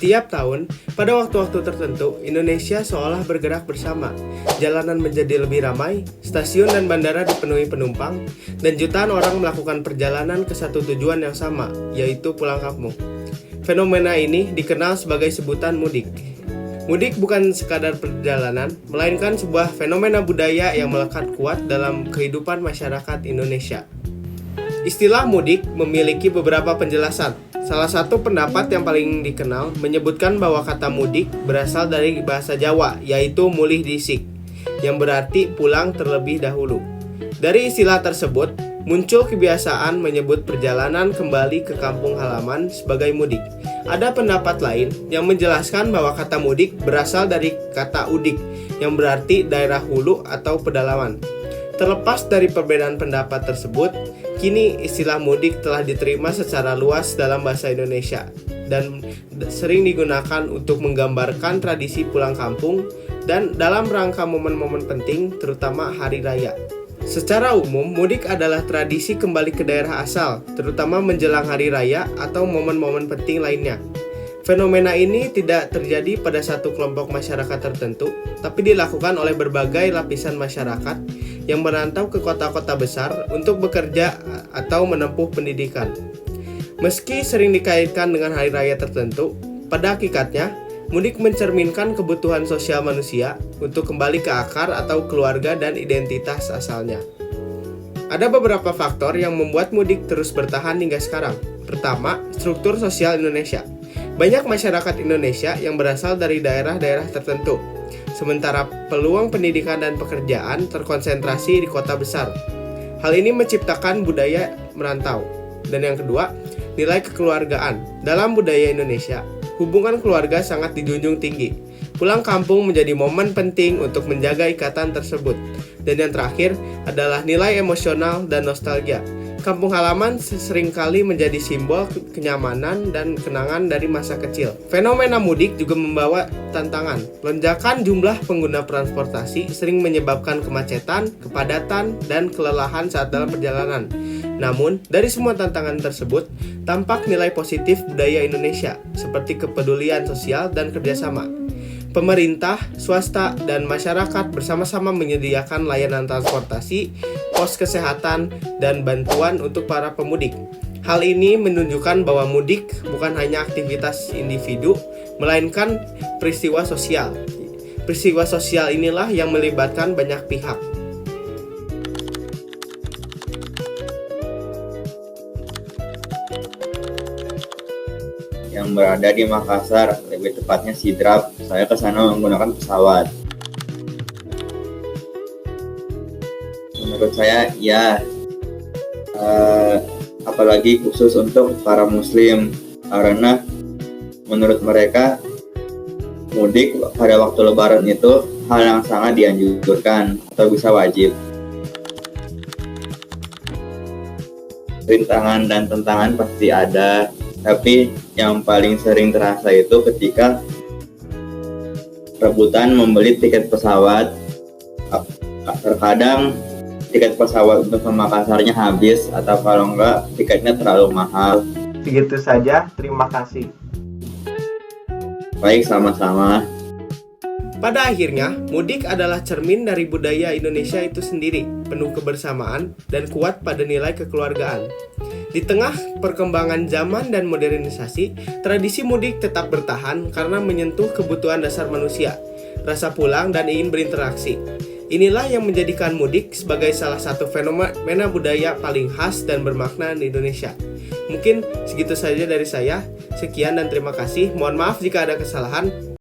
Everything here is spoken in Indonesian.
Setiap tahun, pada waktu-waktu tertentu, Indonesia seolah bergerak bersama. Jalanan menjadi lebih ramai, stasiun dan bandara dipenuhi penumpang, dan jutaan orang melakukan perjalanan ke satu tujuan yang sama, yaitu pulang kampung. Fenomena ini dikenal sebagai sebutan mudik. Mudik bukan sekadar perjalanan, melainkan sebuah fenomena budaya yang melekat kuat dalam kehidupan masyarakat Indonesia. Istilah mudik memiliki beberapa penjelasan. Salah satu pendapat yang paling dikenal menyebutkan bahwa kata mudik berasal dari bahasa Jawa, yaitu mulih disik, yang berarti pulang terlebih dahulu. Dari istilah tersebut, muncul kebiasaan menyebut perjalanan kembali ke kampung halaman sebagai mudik. Ada pendapat lain yang menjelaskan bahwa kata mudik berasal dari kata udik, yang berarti daerah hulu atau pedalaman. Terlepas dari perbedaan pendapat tersebut, kini istilah mudik telah diterima secara luas dalam bahasa Indonesia dan sering digunakan untuk menggambarkan tradisi pulang kampung dan dalam rangka momen-momen penting, terutama hari raya. Secara umum, mudik adalah tradisi kembali ke daerah asal, terutama menjelang hari raya atau momen-momen penting lainnya. Fenomena ini tidak terjadi pada satu kelompok masyarakat tertentu, tapi dilakukan oleh berbagai lapisan masyarakat yang merantau ke kota-kota besar untuk bekerja atau menempuh pendidikan. Meski sering dikaitkan dengan hari raya tertentu, pada hakikatnya, mudik mencerminkan kebutuhan sosial manusia untuk kembali ke akar atau keluarga dan identitas asalnya. Ada beberapa faktor yang membuat mudik terus bertahan hingga sekarang. Pertama, struktur sosial Indonesia. Banyak masyarakat Indonesia yang berasal dari daerah-daerah tertentu, sementara peluang pendidikan dan pekerjaan terkonsentrasi di kota besar. Hal ini menciptakan budaya merantau. Dan yang kedua, nilai kekeluargaan. Dalam budaya Indonesia, hubungan keluarga sangat dijunjung tinggi. Pulang kampung menjadi momen penting untuk menjaga ikatan tersebut. Dan yang terakhir adalah nilai emosional dan nostalgia. Kampung halaman seringkali menjadi simbol kenyamanan dan kenangan dari masa kecil. Fenomena mudik juga membawa tantangan. Lonjakan jumlah pengguna transportasi sering menyebabkan kemacetan, kepadatan, dan kelelahan saat dalam perjalanan. Namun, dari semua tantangan tersebut, tampak nilai positif budaya Indonesia, seperti kepedulian sosial dan kerjasama. Pemerintah, swasta, dan masyarakat bersama-sama menyediakan layanan transportasi, pos kesehatan, dan bantuan untuk para pemudik. Hal ini menunjukkan bahwa mudik bukan hanya aktivitas individu, melainkan peristiwa sosial. Peristiwa sosial inilah yang melibatkan banyak pihak. Yang berada di Makassar, lebih tepatnya Sidrap. Saya ke sana menggunakan pesawat. Menurut saya, ya, apalagi khusus untuk para Muslim, karena menurut mereka mudik pada waktu Lebaran itu hal yang sangat dianjurkan atau bisa wajib. Rintangan dan tantangan pasti ada. Tapi yang paling sering terasa itu ketika rebutan membeli tiket pesawat. Terkadang tiket pesawat untuk ke Makassarnya habis, atau kalau enggak tiketnya terlalu mahal. Begitu saja, terima kasih. Baik, sama-sama. Pada akhirnya, mudik adalah cermin dari budaya Indonesia itu sendiri, penuh kebersamaan dan kuat pada nilai kekeluargaan. Di tengah perkembangan zaman dan modernisasi, tradisi mudik tetap bertahan karena menyentuh kebutuhan dasar manusia, rasa pulang dan ingin berinteraksi. Inilah yang menjadikan mudik sebagai salah satu fenomena budaya paling khas dan bermakna di Indonesia. Mungkin segitu saja dari saya. Sekian dan terima kasih. Mohon maaf jika ada kesalahan.